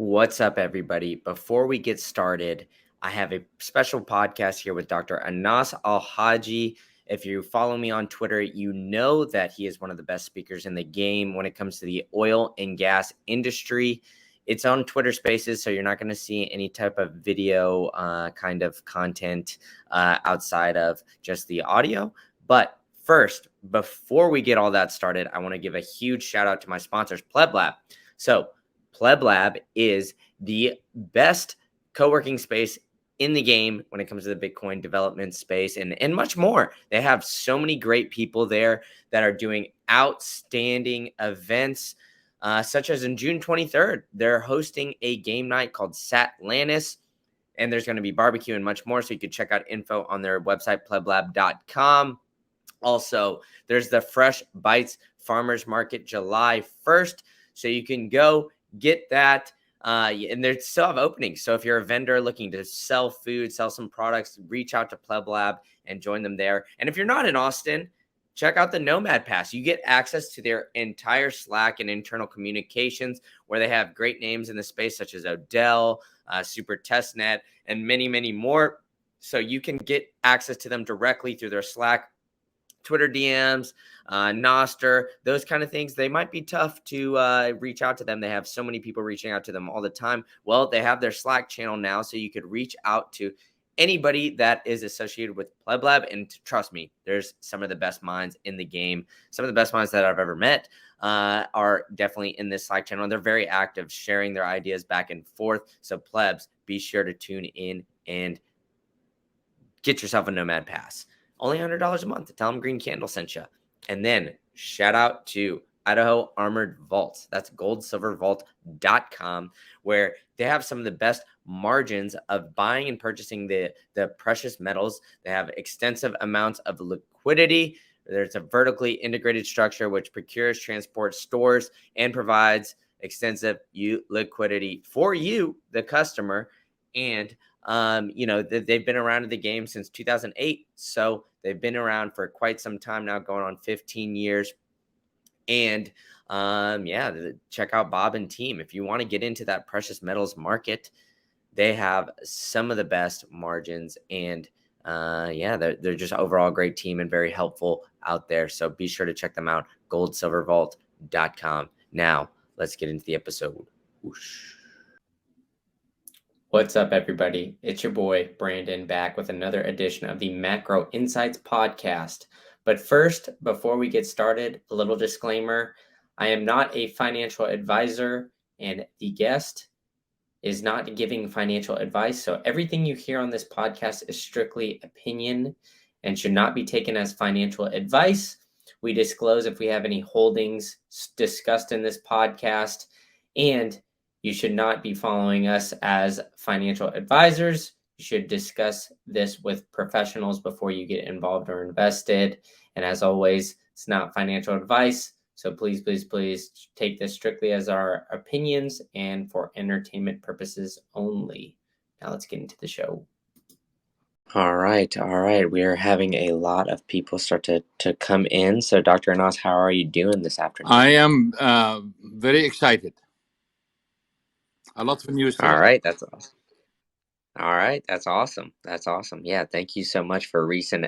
What's up, everybody? Before we get started, I have a special podcast here with Dr. Anas Alhajji. If you follow me on Twitter, you know that he is one of the best speakers in the game when it comes to the oil and gas industry. It's on Twitter Spaces, so you're not going to see any type of video kind of content outside of just the audio. But first, before we get all that started, I want to give a huge shout out to my sponsors, Pleb Lab. So Pleb Lab is the best co-working space in the game when it comes to the Bitcoin development space and much more. They have so many great people there that are doing outstanding events, such as in June 23rd, they're hosting a game night called Satlantis, and there's going to be barbecue and much more. So you can check out info on their website, pleblab.com. Also, there's the Fresh Bites Farmers Market July 1st. So you can go get that. And they still have openings. So if you're a vendor looking to sell food, sell some products, reach out to Pleb Lab and join them there. And if you're not in Austin, check out the Nomad Pass. You get access to their entire Slack and internal communications where they have great names in the space such as Odell, Super Testnet, and many, many more. So you can get access to them directly through their Slack, Twitter DMs, Noster, those kind of things. They might be tough to reach out to them. They have so many people reaching out to them all the time. Well, they have their Slack channel now, so you could reach out to anybody that is associated with Pleb Lab. And trust me, there's some of the best minds in the game. Some of the best minds that I've ever met are definitely in this Slack channel. And they're very active, sharing their ideas back and forth. So plebs, be sure to tune in and get yourself a Nomad Pass. Only $100 a month. Tell them Green Candle sent you. And then shout out to Idaho Armored Vaults. That's goldsilvervault.com, where they have some of the best margins of buying and purchasing the precious metals. They have extensive amounts of liquidity. There's a vertically integrated structure which procures, transports, stores, and provides extensive liquidity for you, the customer. And they've been around in the game since 2008. So they've been around for quite some time now, going on 15 years. And check out Bob and team. If you want to get into that precious metals market, they have some of the best margins. And they're just overall a great team and very helpful out there. So be sure to check them out, goldsilvervault.com. Now, let's get into the episode. Whoosh. What's up, everybody? It's your boy, Brandon, back with another edition of the Macro Insights podcast. But first, before we get started, a little disclaimer. I am not a financial advisor, and the guest is not giving financial advice. So everything you hear on this podcast is strictly opinion and should not be taken as financial advice. We disclose if we have any holdings discussed in this podcast, and you should not be following us as financial advisors. You should discuss this with professionals before you get involved or invested. And as always, it's not financial advice. So please, please, please take this strictly as our opinions and for entertainment purposes only. Now let's get into the show. All right. We are having a lot of people start to come in. So Dr. Anas, how are you doing this afternoon? I am very excited. A lot of news today. All right, that's awesome. All right, that's awesome. That's awesome. Yeah, thank you so much for reaching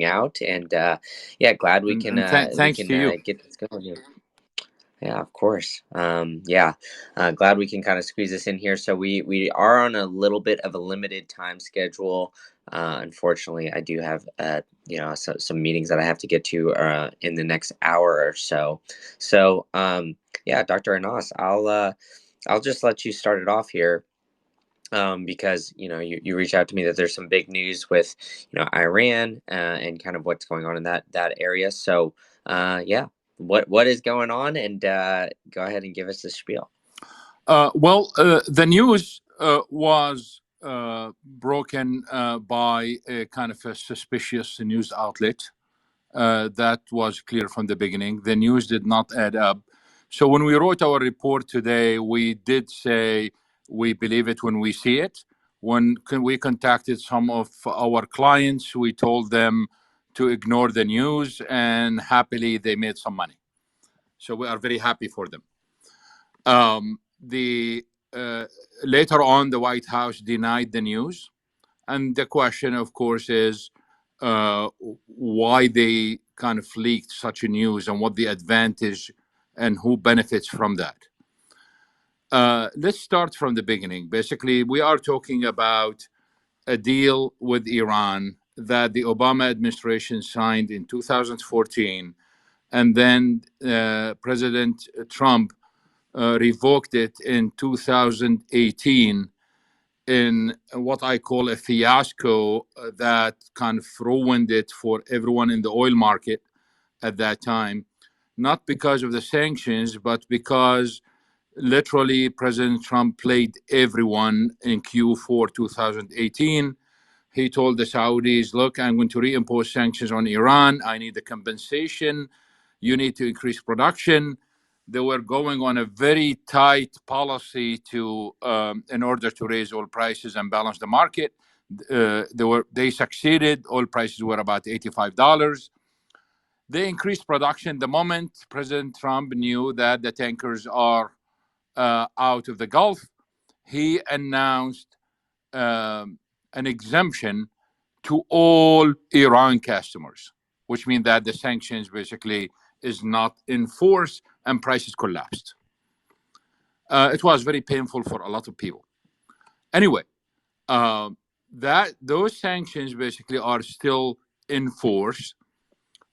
out, and glad we can thanks to you. Get this going. Yeah, of course. Glad we can kind of squeeze this in here. So we are on a little bit of a limited time schedule. Unfortunately, I do have some meetings that I have to get to in the next hour or so. So Dr. Anas, I'll just let you start it off here, because you reached out to me that there's some big news with Iran and kind of what's going on in that area. So what is going on, and go ahead and give us the spiel. The news was broken by a kind of a suspicious news outlet. That was clear from the beginning. The news did not add up. So when we wrote our report today, we did say we believe it when we see it. When we contacted some of our clients, we told them to ignore the news, and happily they made some money. So we are very happy for them. The uh, later on, the White House denied the news. And the question, of course, is why they kind of leaked such a news and what the advantage and who benefits from that. Let's start from the beginning. Basically, we are talking about a deal with Iran that the Obama administration signed in 2014, and then President Trump revoked it in 2018 in what I call a fiasco that kind of ruined it for everyone in the oil market at that time, not because of the sanctions, but because literally President Trump played everyone in Q4 2018. He told the Saudis, look, I'm going to reimpose sanctions on Iran. I need a compensation. You need to increase production. They were going on a very tight policy to, in order to raise oil prices and balance the market. They succeeded. Oil prices were about $85. They increased production the moment President Trump knew that the tankers are out of the Gulf. He announced an exemption to all Iran customers, which means that the sanctions basically is not in force and prices collapsed. It was very painful for a lot of people. Anyway, that those sanctions basically are still in force,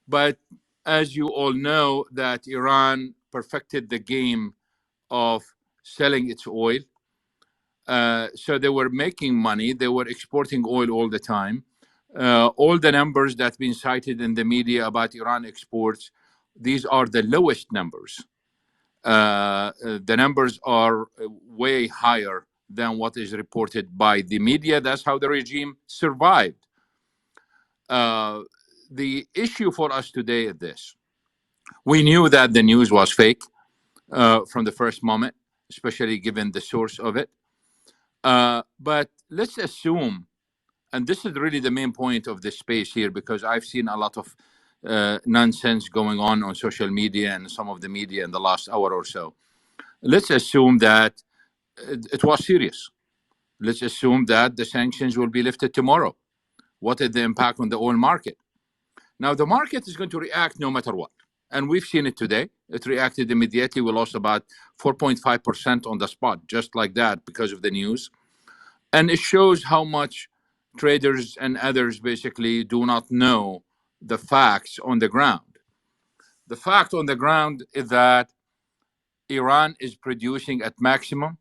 but as you all know, that Iran perfected the game of selling its oil. So they were making money. They were exporting oil all the time. All the numbers that have been cited in the media about Iran exports, these are the lowest numbers. The numbers are way higher than what is reported by the media. That's how the regime survived. The issue for us today is this. We knew that the news was fake from the first moment, especially given the source of it. But let's assume, and this is really the main point of this space here, because I've seen a lot of nonsense going on social media and some of the media in the last hour or so. Let's assume that it was serious. Let's assume that the sanctions will be lifted tomorrow. What is the impact on the oil market? Now, the market is going to react no matter what. And we've seen it today. It reacted immediately. We lost about 4.5% on the spot, just like that, because of the news. And it shows how much traders and others basically do not know the facts on the ground. The fact on the ground is that Iran is producing at maximum.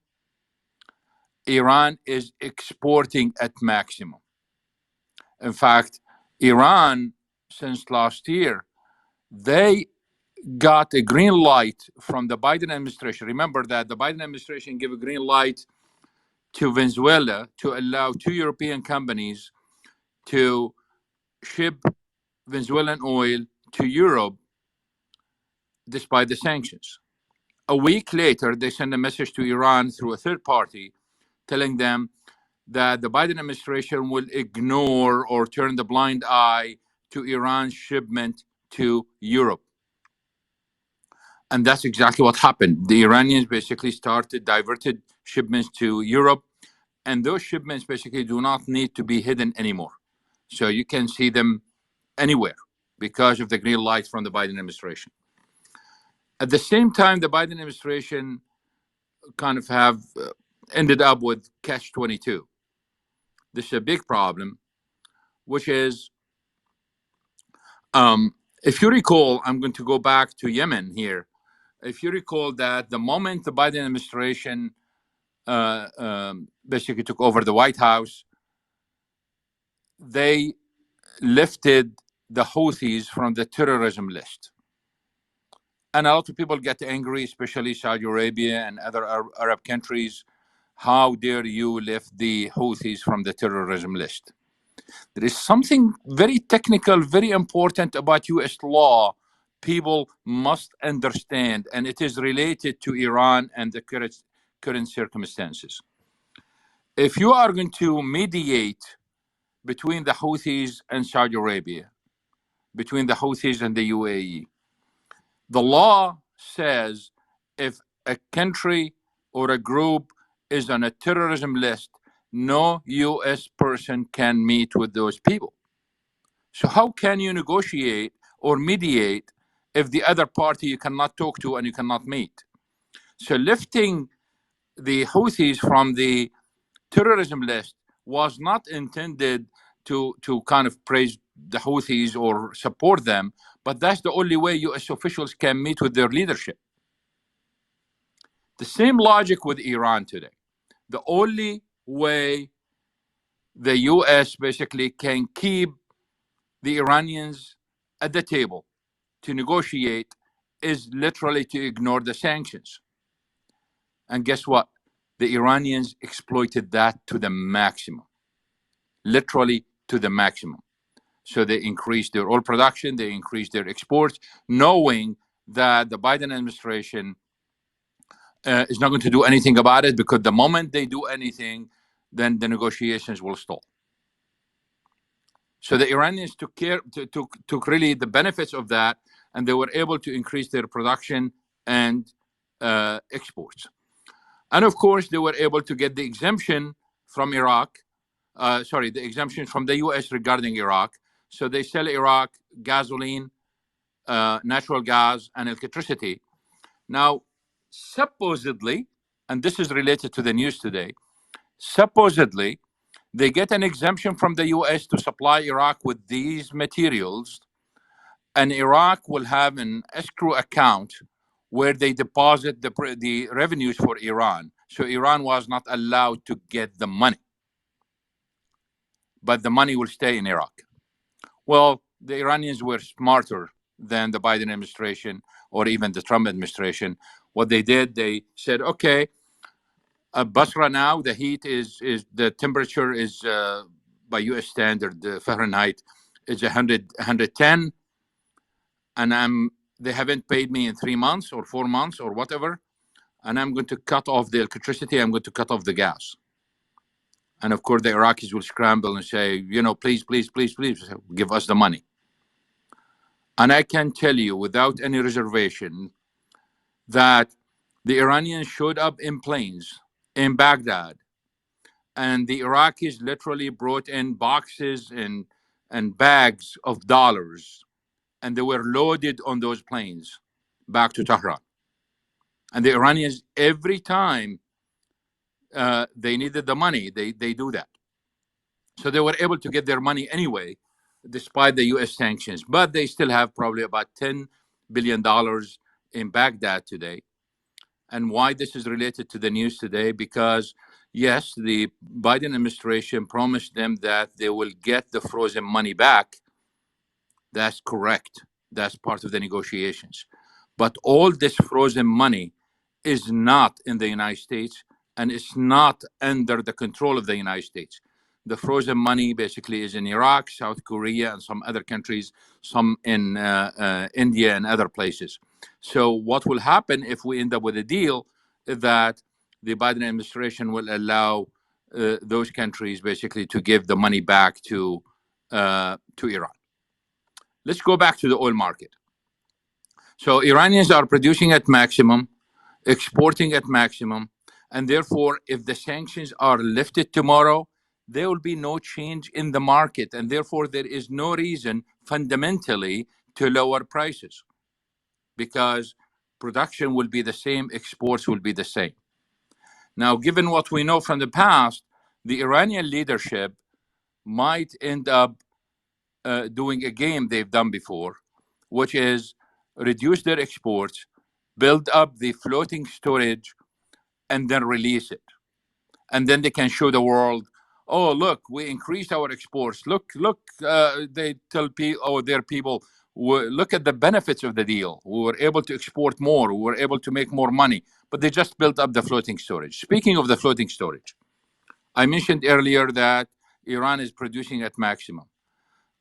Iran is exporting at maximum. In fact, Iran, since last year, they got a green light from the Biden administration. Remember that the Biden administration gave a green light to Venezuela to allow two European companies to ship Venezuelan oil to Europe despite the sanctions. A week later, they sent a message to Iran through a third party telling them that the Biden administration will ignore or turn the blind eye to Iran's shipment to Europe. And that's exactly what happened. The Iranians basically diverted shipments to Europe, and those shipments basically do not need to be hidden anymore. So you can see them anywhere because of the green light from the Biden administration. At the same time, the Biden administration kind of have ended up with catch-22. This is a big problem, which is, if you recall, I'm going to go back to Yemen here. If you recall that the moment the Biden administration basically took over the White House, they lifted the Houthis from the terrorism list. And a lot of people get angry, especially Saudi Arabia and other Arab countries. How dare you lift the Houthis from the terrorism list? There is something very technical, very important about US law people must understand, and it is related to Iran and the current circumstances. If you are going to mediate between the Houthis and Saudi Arabia, between the Houthis and the UAE, the law says if a country or a group is on a terrorism list, no U.S. person can meet with those people. So how can you negotiate or mediate if the other party you cannot talk to and you cannot meet? So lifting the Houthis from the terrorism list was not intended to kind of praise the Houthis or support them, but that's the only way U.S. officials can meet with their leadership. The same logic with Iran today. The only way the U.S. basically can keep the Iranians at the table to negotiate is literally to ignore the sanctions. And guess what? The Iranians exploited that to the maximum, literally to the maximum. So they increased their oil production, they increased their exports, knowing that the Biden administration is not going to do anything about it, because the moment they do anything, then the negotiations will stall. So the Iranians took really the benefits of that, and they were able to increase their production and exports. And of course, they were able to get the exemption from Iraq, the exemption from the US regarding Iraq. So they sell Iraq gasoline, natural gas, and electricity. Now, supposedly, and this is related to the news today, supposedly, they get an exemption from the US to supply Iraq with these materials, and Iraq will have an escrow account where they deposit the revenues for Iran. So Iran was not allowed to get the money, but the money will stay in Iraq. Well, the Iranians were smarter than the Biden administration or even the Trump administration. What they did, they said, okay, Basra now, the heat is the temperature is by U.S. standard, Fahrenheit, is 110, and they haven't paid me in 3 months or 4 months or whatever, and I'm going to cut off the electricity, I'm going to cut off the gas. And of course, the Iraqis will scramble and say, please, please, please, please give us the money. And I can tell you without any reservation that the Iranians showed up in planes in Baghdad, and the Iraqis literally brought in boxes and bags of dollars, and they were loaded on those planes back to Tehran. And the Iranians, every time they needed the money, they do that. So they were able to get their money anyway, despite the U.S. sanctions. But they still have probably about $10 billion in Baghdad today. And why this is related to the news today? Because, yes, the Biden administration promised them that they will get the frozen money back. That's correct. That's part of the negotiations. But all this frozen money is not in the United States, and it's not under the control of the United States. The frozen money basically is in Iraq, South Korea, and some other countries, some in India and other places. So what will happen if we end up with a deal is that the Biden administration will allow those countries basically to give the money back to Iran. Let's go back to the oil market. So Iranians are producing at maximum, exporting at maximum, and therefore, if the sanctions are lifted tomorrow, there will be no change in the market, and therefore there is no reason fundamentally to lower prices, because production will be the same, exports will be the same. Now, given what we know from the past, the Iranian leadership might end up doing a game they've done before, which is reduce their exports, build up the floating storage, and then release it. And then they can show the world, oh, look, we increased our exports. Look, they tell their people, look at the benefits of the deal. We were able to export more. We were able to make more money. But they just built up the floating storage. Speaking of the floating storage, I mentioned earlier that Iran is producing at maximum.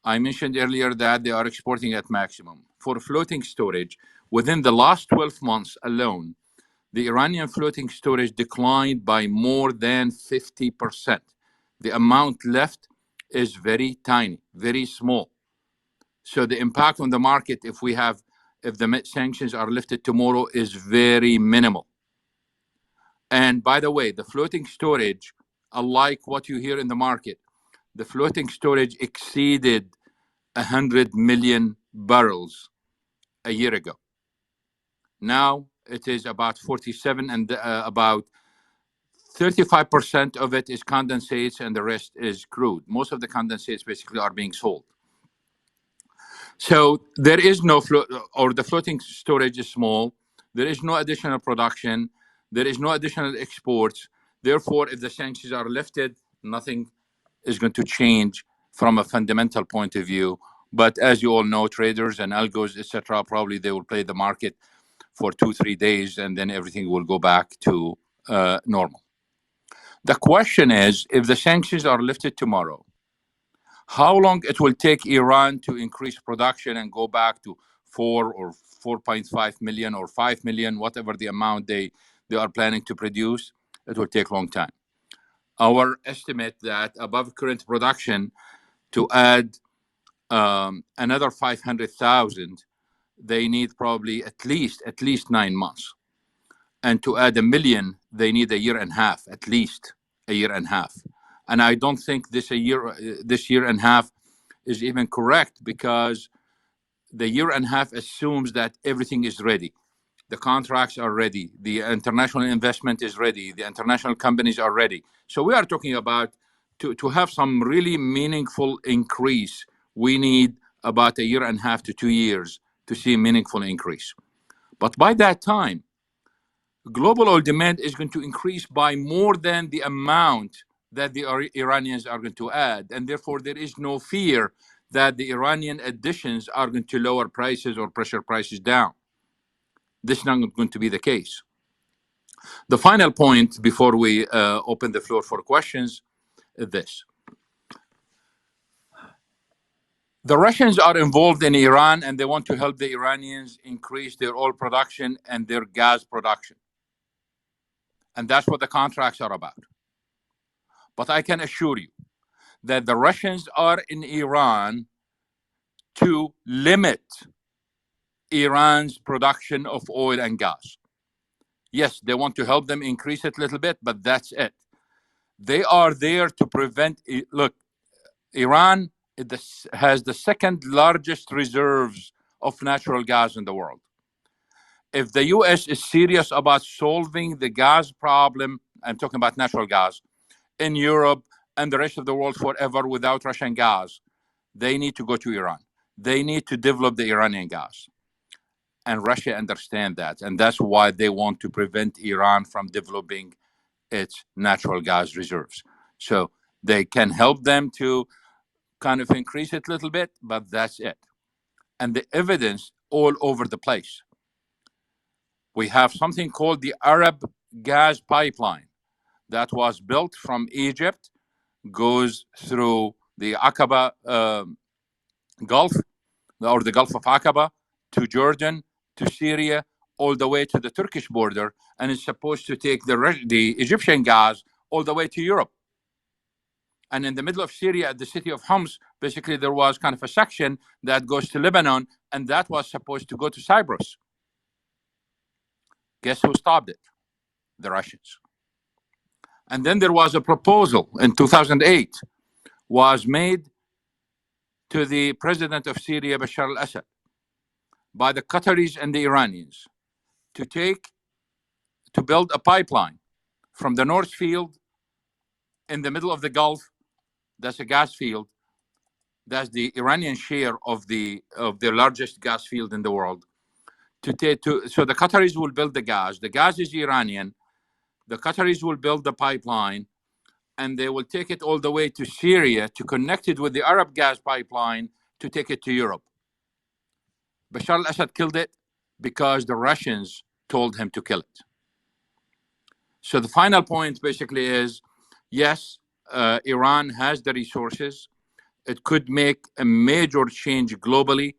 I mentioned earlier that they are exporting at maximum. For floating storage, within the last 12 months alone, the Iranian floating storage declined by more than 50%. The amount left is very tiny, very small. So the impact on the market, if the sanctions are lifted tomorrow, is very minimal. And by the way, the floating storage, unlike what you hear in the market, the floating storage exceeded 100 million barrels a year ago. Now it is about 47, and about 35% of it is condensates and the rest is crude. Most of the condensates basically are being sold. So there is no or the floating storage is small. There is no additional production. There is no additional exports. Therefore, if the sanctions are lifted, nothing is going to change from a fundamental point of view. But as you all know, traders and algos, etc., probably they will play the market for 2-3 days, and then everything will go back to normal. The question is, if the sanctions are lifted tomorrow, how long it will take Iran to increase production and go back to 4 or 4.5 million or 5 million, whatever the amount they are planning to produce, it will take a long time. Our estimate that above current production, to add another 500,000, they need probably at least 9 months. And to add 1 million, they need a year and a half, at least a year and a half. And I don't think this year and a half is even correct, because the year and a half assumes that everything is ready. The contracts are ready. The international investment is ready. The international companies are ready. So we are talking about to have some really meaningful increase, we need about a year and a half to 2 years to see a meaningful increase. But by that time, global oil demand is going to increase by more than the amount that the Iranians are going to add. And therefore, there is no fear that the Iranian additions are going to lower prices or pressure prices down. This is not going to be the case. The final point before we open the floor for questions is this. The Russians are involved in Iran, and they want to help the Iranians increase their oil production and their gas production. And that's what the contracts are about. But I can assure you that the Russians are in Iran to limit Iran's production of oil and gas. Yes, they want to help them increase it a little bit, but that's it. They are there to prevent. Look, Iran has the second largest reserves of natural gas in the world. If the US is serious about solving the gas problem, I'm talking about natural gas, in Europe and the rest of the world forever without Russian gas, they need to go to Iran. They need to develop the Iranian gas. And Russia understands that. And that's why they want to prevent Iran from developing its natural gas reserves. So they can help them to kind of increase it a little bit, but that's it. And the evidence all over the place. We have something called the Arab gas pipeline that was built from Egypt, goes through the Aqaba Gulf, or the Gulf of Aqaba, to Jordan, to Syria, all the way to the Turkish border, and it's supposed to take the Egyptian gas all the way to Europe. And in the middle of Syria, at the city of Homs, basically there was kind of a section that goes to Lebanon, and that was supposed to go to Cyprus. Guess who stopped it? The Russians. And then there was a proposal in 2008, was made to the president of Syria, Bashar al-Assad, by the Qataris and the Iranians to build a pipeline from the North Field in the middle of the Gulf. That's a gas field. That's the Iranian share of the largest gas field in the world. So the Qataris will build the gas. The gas is Iranian. The Qataris will build the pipeline, and they will take it all the way to Syria to connect it with the Arab gas pipeline to take it to Europe. Bashar al-Assad killed it because the Russians told him to kill it. So the final point basically is, yes, Iran has the resources. It could make a major change globally,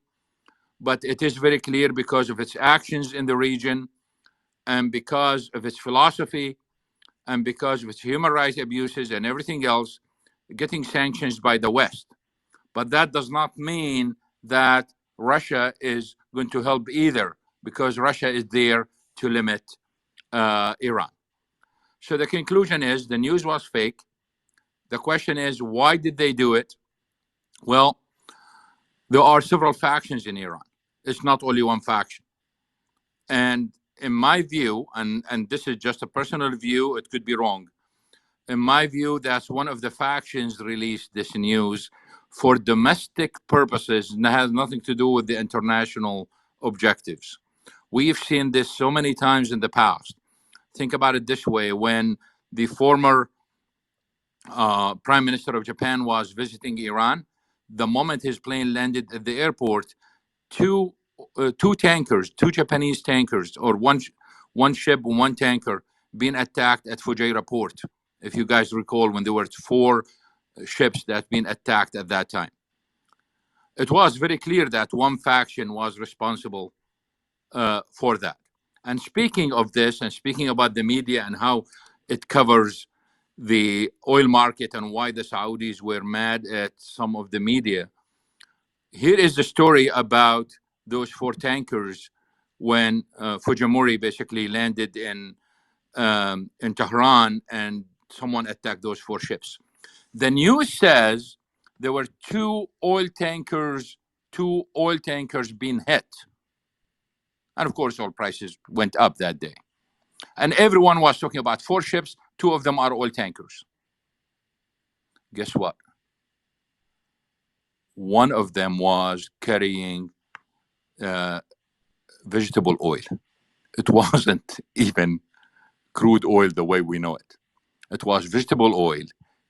but it is very clear because of its actions in the region and because of its philosophy and because of its human rights abuses and everything else, getting sanctions by the West. But that does not mean that Russia is going to help either, because Russia is there to limit Iran. So the conclusion is the news was fake. The question is, why did they do it? Well, there are several factions in Iran. It's not only one faction. And in my view, and this is just a personal view, it could be wrong. In my view, that's one of the factions released this news for domestic purposes and has nothing to do with the international objectives. We've seen this so many times in the past. Think about it this way: when the former Prime Minister of Japan was visiting Iran, the moment his plane landed at the airport, two tankers, two Japanese tankers, or one ship and one tanker, being attacked at Fujairah port. If you guys recall, when there were four ships that been attacked at that time, it was very clear that one faction was responsible for that. And speaking of this, and speaking about the media and how it covers the oil market and why the Saudis were mad at some of the media, here is the story about those four tankers when Fujimori basically landed in Tehran and someone attacked those four ships. The news says there were two oil tankers being hit. And of course, oil prices went up that day. And everyone was talking about four ships, two of them are oil tankers. Guess what? One of them was carrying vegetable oil. It wasn't even crude oil the way we know it. It was vegetable oil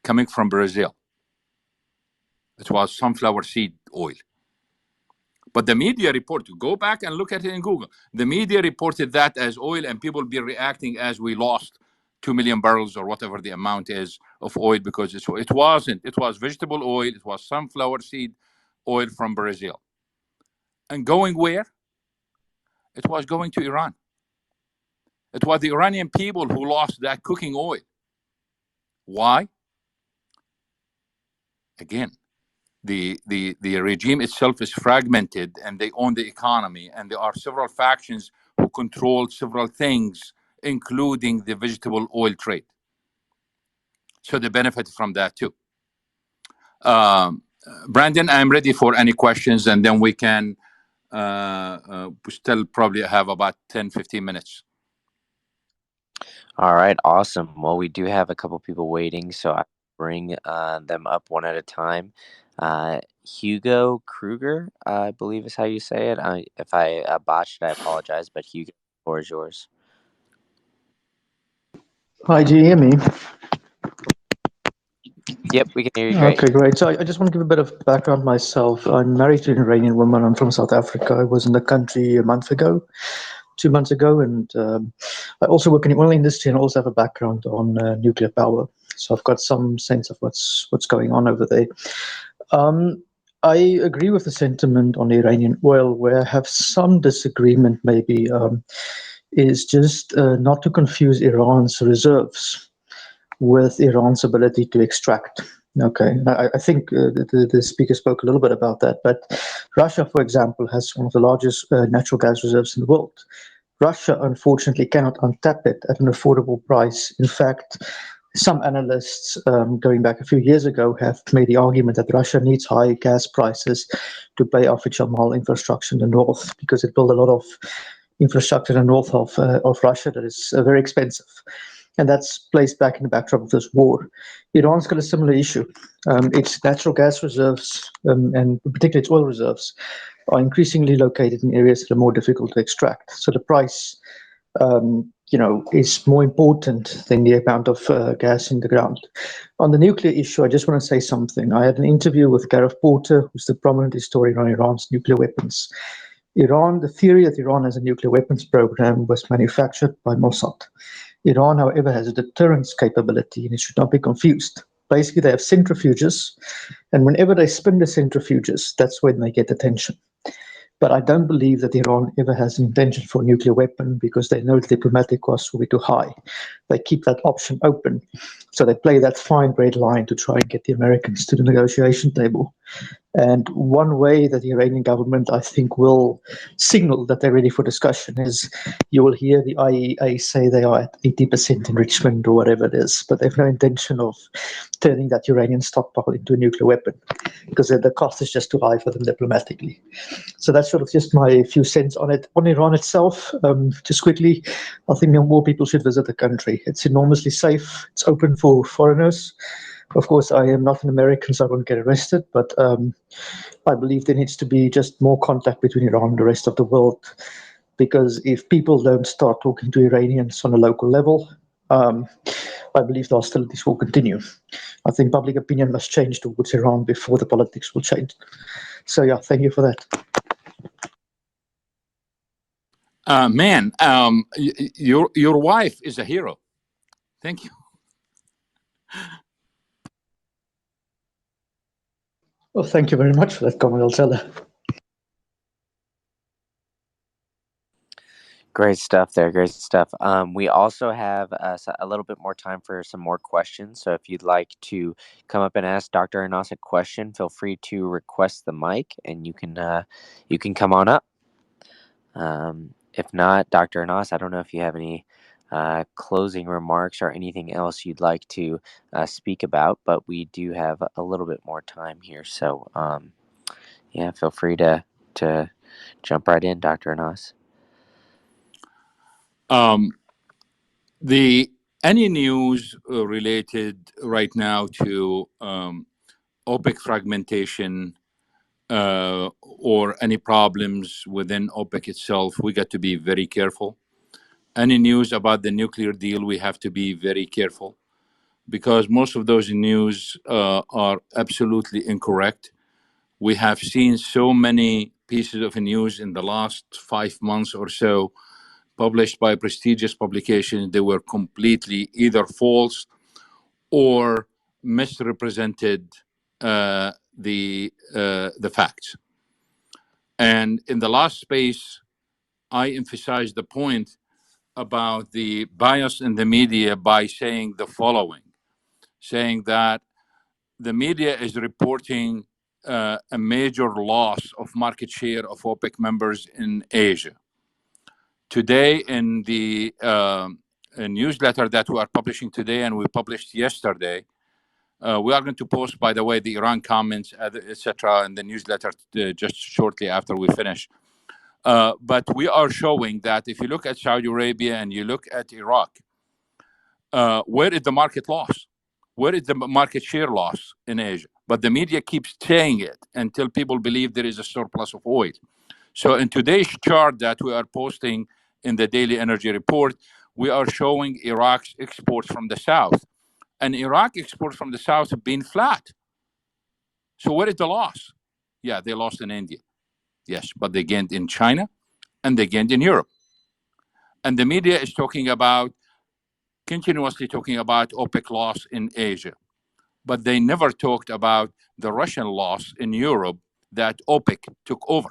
coming from Brazil. It was sunflower seed oil. But the media reported, go back and look at it in Google. The media reported that as oil, and people be reacting as we lost 2 million barrels or whatever the amount is of oil, because it wasn't. It was vegetable oil. It was sunflower seed oil from Brazil. And going where? It was going to Iran. It was the Iranian people who lost that cooking oil. Why? Again, the regime itself is fragmented and they own the economy, and there are several factions who control several things, including the vegetable oil trade. So they benefit from that too. Brandon, I'm ready for any questions, and then we can still probably have about 10-15 minutes. All right, awesome. Well, we do have a couple people waiting, so I bring them up one at a time. Hugo Kruger, I believe is how you say it. If I botched it, I apologize, but Hugo, the floor is yours. Hi, do you hear me? Yep, we can hear you great. Okay, great. So I just want to give a bit of background myself. I'm married to an Iranian woman. I'm from South Africa. I was in the country a month ago, 2 months ago, and I also work in the oil industry and also have a background on nuclear power. So I've got some sense of what's going on over there. I agree with the sentiment on Iranian oil. Where I have some disagreement maybe is just not to confuse Iran's reserves with Iran's ability to extract. Okay, I think the speaker spoke a little bit about that, but Russia, for example, has one of the largest natural gas reserves in the world. Russia, unfortunately, cannot untap it at an affordable price. In fact, some analysts, going back a few years ago, have made the argument that Russia needs high gas prices to pay off its Yamal infrastructure in the north, because it built a lot of infrastructure in the north of Russia that is very expensive. And that's placed back in the backdrop of this war. Iran's got a similar issue. Its natural gas reserves, and particularly its oil reserves, are increasingly located in areas that are more difficult to extract. So the price, is more important than the amount of gas in the ground. On the nuclear issue, I just want to say something. I had an interview with Gareth Porter, who's the prominent historian on Iran's nuclear weapons. The theory that Iran has a nuclear weapons program was manufactured by Mossad. Iran, however, has a deterrence capability, and it should not be confused. Basically, they have centrifuges, and whenever they spin the centrifuges, that's when they get attention. But I don't believe that Iran ever has an intention for a nuclear weapon, because they know the diplomatic costs will be too high. They keep that option open. So they play that fine red line to try and get the Americans to the negotiation table. And one way that the Iranian government, I think, will signal that they're ready for discussion is you will hear the IEA say they are at 80% enrichment or whatever it is, but they have no intention of turning that uranium stockpile into a nuclear weapon because the cost is just too high for them diplomatically. So that's sort of just my few cents on it. On Iran itself, just quickly, I think more people should visit the country. It's enormously safe. It's open for foreigners. Of course, I am not an American, so I won't get arrested, but I believe there needs to be just more contact between Iran and the rest of the world, because if people don't start talking to Iranians on a local level, I believe the hostilities will continue. I think public opinion must change towards Iran before the politics will change. So yeah, thank you for that. Man, your wife is a hero. Thank you. Well, thank you very much for that comment, I'll tell her. Great stuff there. Great stuff. We also have a little bit more time for some more questions. So if you'd like to come up and ask Dr. Anas a question, feel free to request the mic, and you can come on up. If not, Dr. Anas, I don't know if you have any closing remarks or anything else you'd like to speak about, but we do have a little bit more time here. So yeah, feel free to jump right in, Dr. Anas. Any news related right now to OPEC fragmentation or any problems within OPEC itself, we got to be very careful. Any news about the nuclear deal, we have to be very careful, because most of those news are absolutely incorrect. We have seen so many pieces of news in the last 5 months or so published by prestigious publications. They were completely either false or misrepresented the facts. And in the last space, I emphasized the point about the bias in the media by saying the following, saying that the media is reporting a major loss of market share of OPEC members in Asia. Today, in the newsletter that we are publishing today and we published yesterday, we are going to post, by the way, the Iran comments, etc., in the newsletter just shortly after we finish. But we are showing that if you look at Saudi Arabia and you look at Iraq, where is the market loss? Where is the market share loss in Asia? But the media keeps saying it until people believe there is a surplus of oil. So in today's chart that we are posting in the Daily Energy Report, we are showing Iraq's exports from the south. And Iraq exports from the south have been flat. So where is the loss? Yeah, they lost in India. Yes, but they gained in China and they gained in Europe. And the media is continuously talking about OPEC loss in Asia. But they never talked about the Russian loss in Europe that OPEC took over.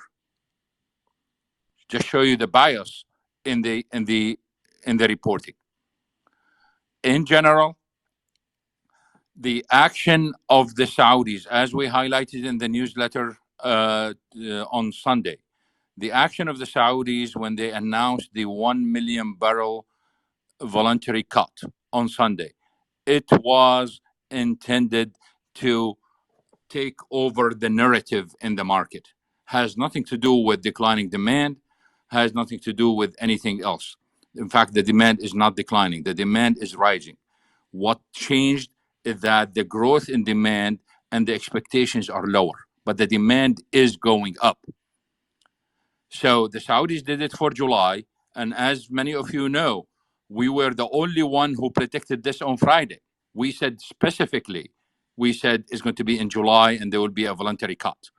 Just show you the bias in the reporting. In general, the action of the Saudis, as we highlighted in the newsletter on Sunday, the action of the Saudis when they announced the 1 million barrel voluntary cut on Sunday, it was intended to take over the narrative in the market. Has nothing to do with declining demand, has nothing to do with anything else. In fact, the demand is not declining, the demand is rising. What changed is that the growth in demand and the expectations are lower, but the demand is going up. So the Saudis did it for July, and as many of you know, we were the only one who predicted this on Friday. We said specifically, we said it's going to be in July and there will be a voluntary cut.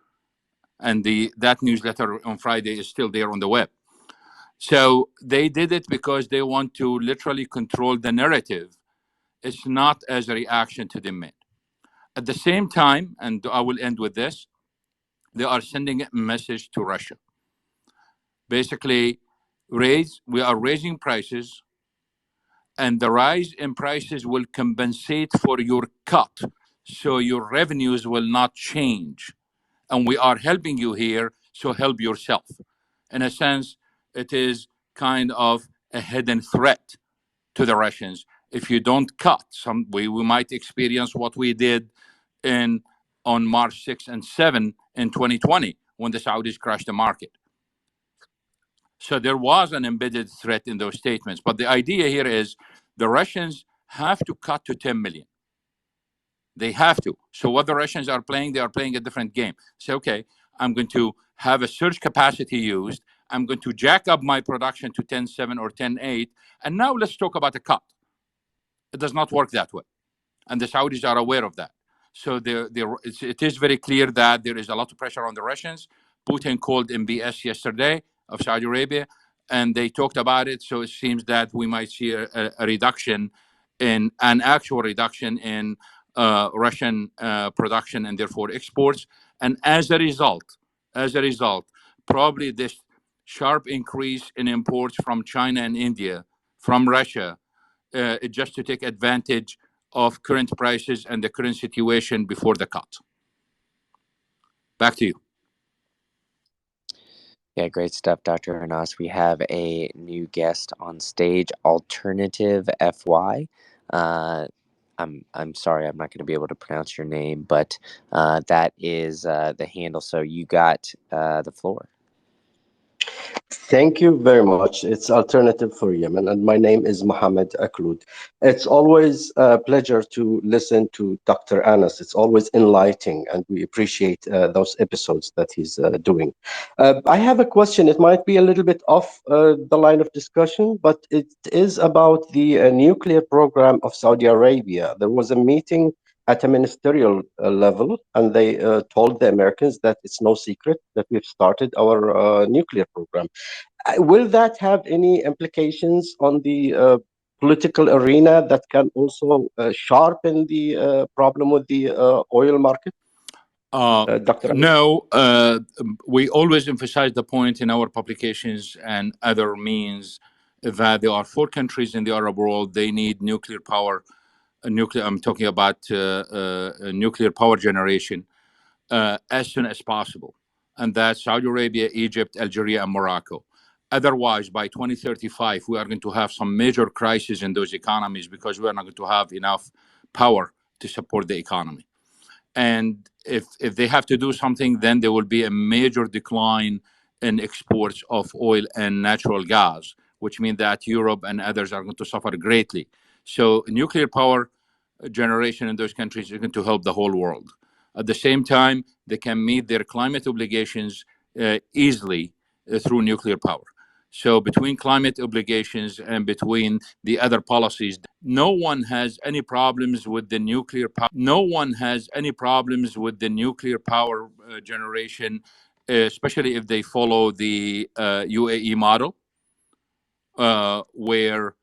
And that newsletter on Friday is still there on the web. So they did it because they want to literally control the narrative. It's not as a reaction to demand. At the same time, and I will end with this, they are sending a message to Russia. Basically, we are raising prices, and the rise in prices will compensate for your cut. So your revenues will not change. and we are helping you here, so help yourself. In a sense, it is kind of a hidden threat to the Russians. If you don't cut, we might experience what we did in on March 6 and 7 in 2020 when the Saudis crashed the market. So there was an embedded threat in those statements. But the idea here is the Russians have to cut to 10 million. They have to. So what the Russians are playing, they are playing a different game. Say, okay, I'm going to have a surge capacity used. I'm going to jack up my production to 10.7 or 10.8. And now let's talk about a cut. It does not work that way. And the Saudis are aware of that. So it is very clear that there is a lot of pressure on the Russians. Putin called MBS yesterday of Saudi Arabia, and they talked about it. So it seems that we might see a reduction in an actual reduction in Russian production and therefore exports. And as a result, probably this sharp increase in imports from China and India, from Russia, just to take advantage of current prices and the current situation before the cut. Back to you. Yeah, great stuff, Dr. Anas. We have a new guest on stage, Alternative FY. I'm sorry, I'm not going to be able to pronounce your name, but that is the handle. So you got the floor. Thank you very much. It's Alternative for Yemen, and my name is Mohammed Aklud. It's always a pleasure to listen to Dr. Anas. It's always enlightening, and we appreciate those episodes that he's doing. I have a question. It might be a little bit off the line of discussion, but it is about the nuclear program of Saudi Arabia. There was a meeting at a ministerial level, and they told the Americans that it's no secret that we've started our nuclear program. Will that have any implications on the political arena that can also sharpen the problem with the oil market? Dr. No, we always emphasize the point in our publications and other means that there are 4 countries in the Arab world. They need nuclear power. I'm talking about nuclear power generation as soon as possible, and that's Saudi Arabia, Egypt, Algeria, and Morocco. Otherwise, by 2035, we are going to have some major crises in those economies because we are not going to have enough power to support the economy. And if they have to do something, then there will be a major decline in exports of oil and natural gas, which means that Europe and others are going to suffer greatly. So nuclear power generation in those countries is going to help the whole world. At the same time, they can meet their climate obligations easily through nuclear power. So between climate obligations and between the other policies, no one has any problems with the nuclear power. No one has any problems with the nuclear power generation, especially if they follow the UAE model, where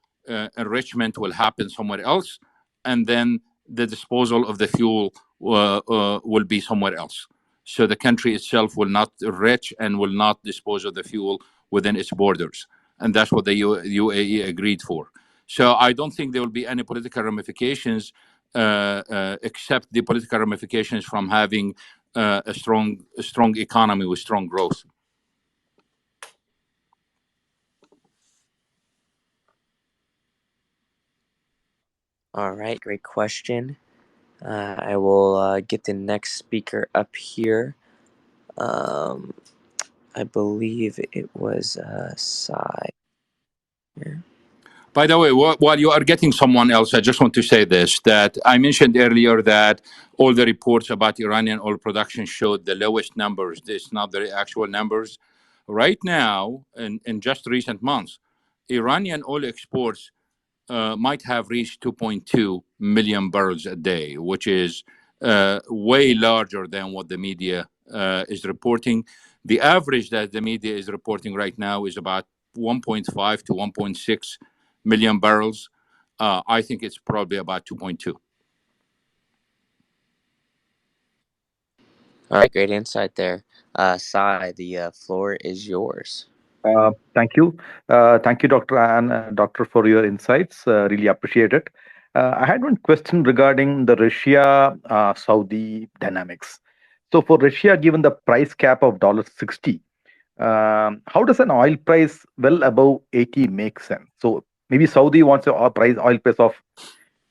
enrichment will happen somewhere else, and then the disposal of the fuel will be somewhere else. So the country itself will not enrich and will not dispose of the fuel within its borders. And that's what the UAE agreed for. So I don't think there will be any political ramifications except the political ramifications from having a strong economy with strong growth. All right, great question. I will get the next speaker up here. I believe it was Sai. Yeah. By the way, while you are getting someone else, I just want to say this, that I mentioned earlier that all the reports about Iranian oil production showed the lowest numbers. It's not the actual numbers. Right now, in just recent months, Iranian oil exports might have reached 2.2 million barrels a day, which is way larger than what the media is reporting. The average that the media is reporting right now is about 1.5 to 1.6 million barrels. I think it's probably about 2.2. All right, great insight there. Sai, the floor is yours. Thank you. Thank you, Dr. and Doctor, for your insights. Really appreciate it. I had one question regarding the Russia Saudi dynamics. So for Russia, given the price cap of $60, how does an oil price well above 80 make sense? So maybe Saudi wants a oil price of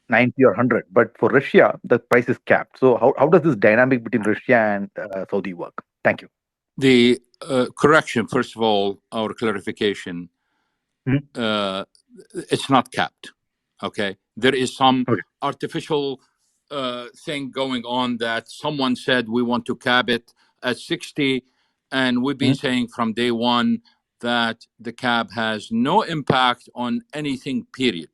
90 or 100, but for Russia, the price is capped. So how does this dynamic between Russia and Saudi work? Thank you. The correction, first of all, our clarification, it's not capped. Okay, there is some artificial thing going on that someone said we want to cap it at 60, and we've been saying from day one that the cap has no impact on anything. Period.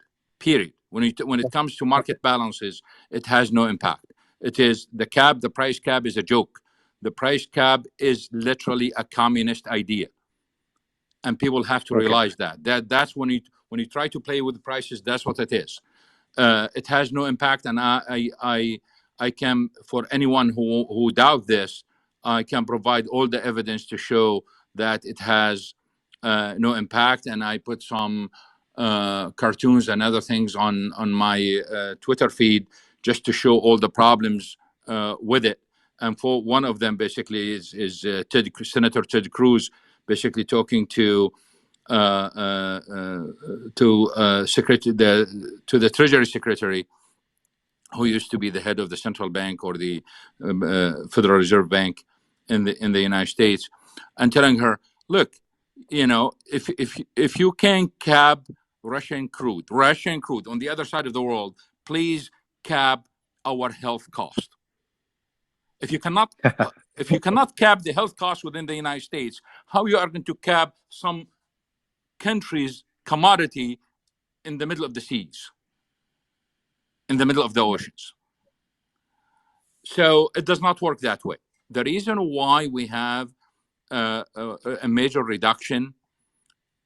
When it comes to market balances, it has no impact. It is the cap. The price cap is a joke. The price cap is literally a communist idea, and people have to realize that's when you try to play with the prices, that's what it is. It has no impact, and I can, for anyone who doubt this, I can provide all the evidence to show that it has no impact. And I put some cartoons and other things on my Twitter feed just to show all the problems with it. And for one of them, basically, is Senator Ted Cruz basically talking to the Treasury Secretary, who used to be the head of the central bank or the Federal Reserve Bank in the United States, and telling her, look, if you can cap Russian crude on the other side of the world, please cap our health cost. If you cannot cap the health cost within the United States, how you are going to cap some country's commodity in the middle of the seas, in the middle of the oceans? So it does not work that way. The reason why we have a major reduction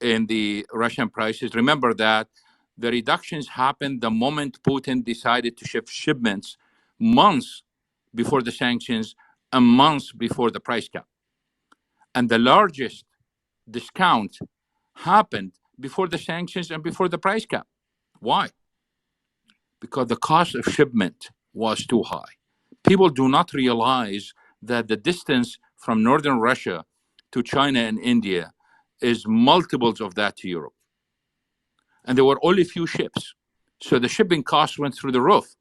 in the Russian prices, remember that the reductions happened the moment Putin decided to shift shipments months before the sanctions and months before the price cap. And the largest discount happened before the sanctions and before the price cap. Why? Because the cost of shipment was too high. People do not realize that the distance from northern Russia to China and India is multiples of that to Europe. And there were only few ships. So the shipping costs went through the roof.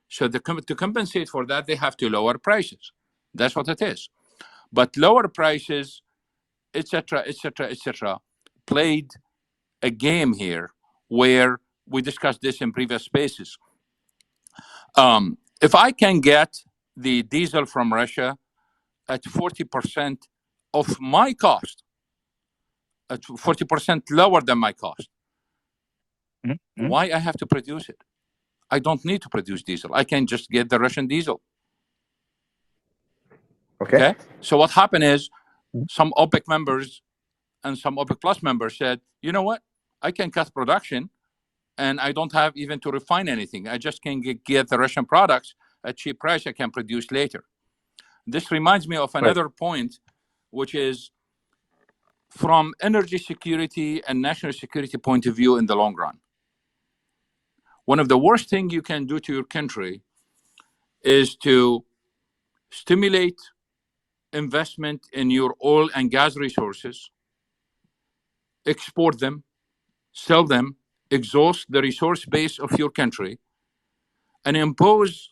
So to compensate for that, they have to lower prices. That's what it is. But lower prices, etc., played a game here where we discussed this in previous spaces. If I can get the diesel from Russia at 40% of my cost, at 40% lower than my cost, why I have to produce it? I don't need to produce diesel. I can just get the Russian diesel. Okay. So what happened is some OPEC members and some OPEC Plus members said, you know what? I can cut production and I don't have even to refine anything. I just can get the Russian products at cheap price I can produce later. This reminds me of another point, which is from energy security and national security point of view in the long run. One of the worst things you can do to your country is to stimulate investment in your oil and gas resources, export them, sell them, exhaust the resource base of your country, and impose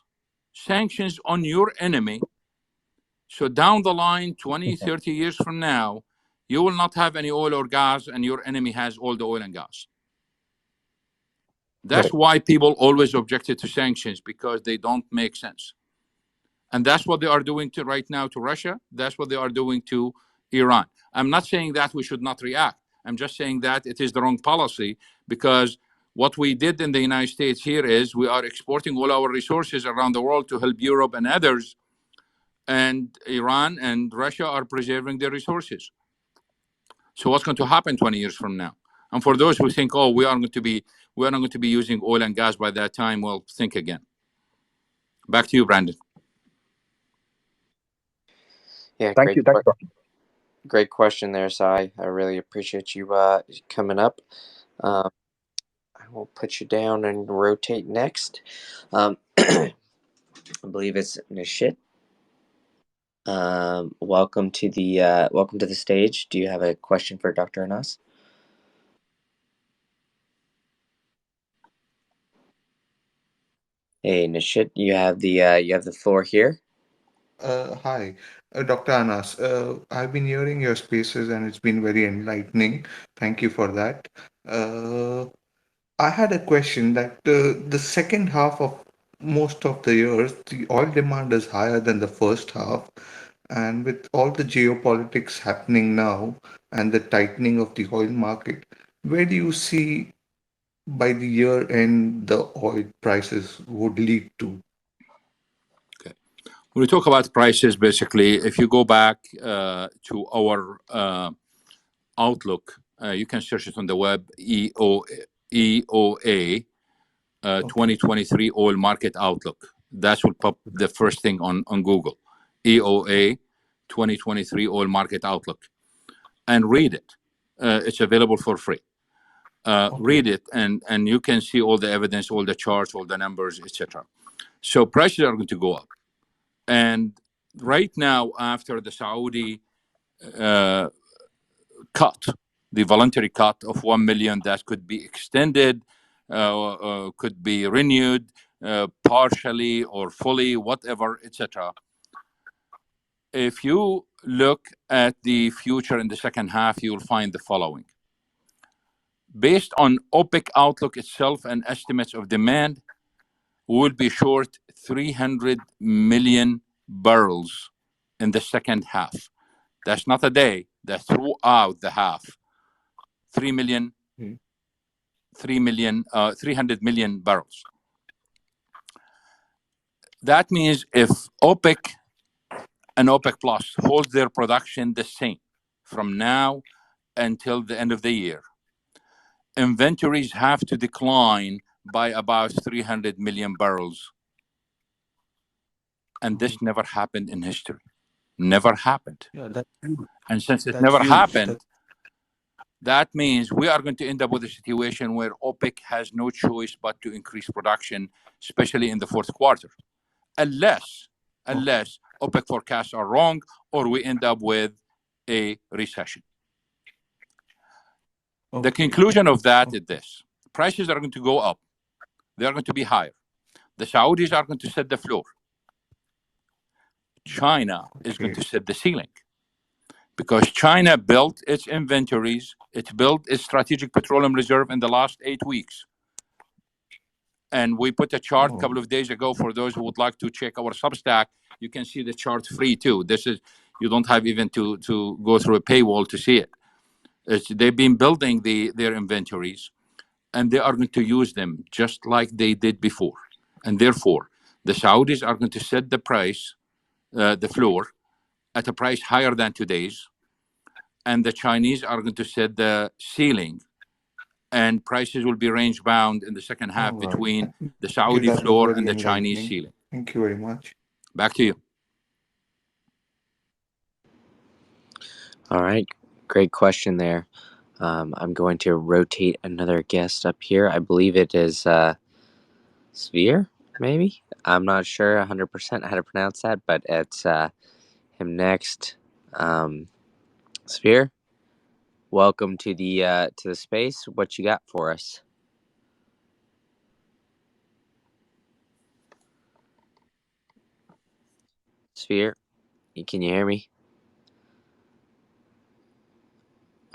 sanctions on your enemy. So down the line, 20, 30 years from now, you will not have any oil or gas, and your enemy has all the oil and gas. That's why people always objected to sanctions, because they don't make sense. And that's what they are doing right now to Russia. That's what they are doing to Iran. I'm not saying that we should not react. I'm just saying that it is the wrong policy, because what we did in the United States here is we are exporting all our resources around the world to help Europe and others, and Iran and Russia are preserving their resources. So what's going to happen 20 years from now? And for those who think, oh, we are not going to be using oil and gas by that time, well, think again. Back to you, Brandon. Yeah, Thank you. Thanks, Doctor. Great question there, Sai. I really appreciate you coming up. I will put you down and rotate next. I believe it's Nishit. Welcome to the stage. Do you have a question for Dr. Anas? Hey, Nishit, you have the floor here. Hi, Dr. Anas. I've been hearing your spaces and it's been very enlightening. Thank you for that. Uh, I had a question that the second half of most of the years, the oil demand is higher than the first half. And with all the geopolitics happening now and the tightening of the oil market, where do you see by the year end the oil prices would lead to? Okay. When we talk about prices, basically, if you go back to our outlook, you can search it on the web, EOA, 2023 oil market outlook. That will pop the first thing on Google. EOA 2023 oil market outlook. And read it. It's available for free. Read it, and you can see all the evidence, all the charts, all the numbers, etc. So prices are going to go up. And right now, after the Saudi cut, the voluntary cut of 1 million that could be extended, could be renewed partially or fully, whatever, etc. If you look at the future in the second half, you will find the following. Based on OPEC outlook itself and estimates of demand, we will be short 300 million barrels in the second half. That's not a day, that's throughout the half. 300 million barrels. That means if OPEC and OPEC Plus hold their production the same from now until the end of the year, inventories have to decline by about 300 million barrels. And this never happened in history. Never happened. And since it never happened, that means we are going to end up with a situation where OPEC has no choice but to increase production, especially in the fourth quarter, unless OPEC forecasts are wrong or we end up with a recession. The conclusion of that is this. Prices are going to go up. They are going to be higher. The Saudis are going to set the floor. China is going to set the ceiling. Because China built its inventories, it built its strategic petroleum reserve in the last 8 weeks. And we put a chart a couple of days ago for those who would like to check our Substack. You can see the chart free too. You don't have even to go through a paywall to see it. They've been building their inventories, and they are going to use them just like they did before. And therefore, the Saudis are going to set the price, the floor, at a price higher than today's, and the Chinese are going to set the ceiling, and prices will be range bound in the second half between the Saudi floor and the Chinese ceiling. Thank you very much. Back to you. All right, great question there. I'm going to rotate another guest up here. I believe it is Sphere, maybe? I'm not sure 100% how to pronounce that, but it's him next. Sphere, welcome to the space. What you got for us? Sphere, can you hear me?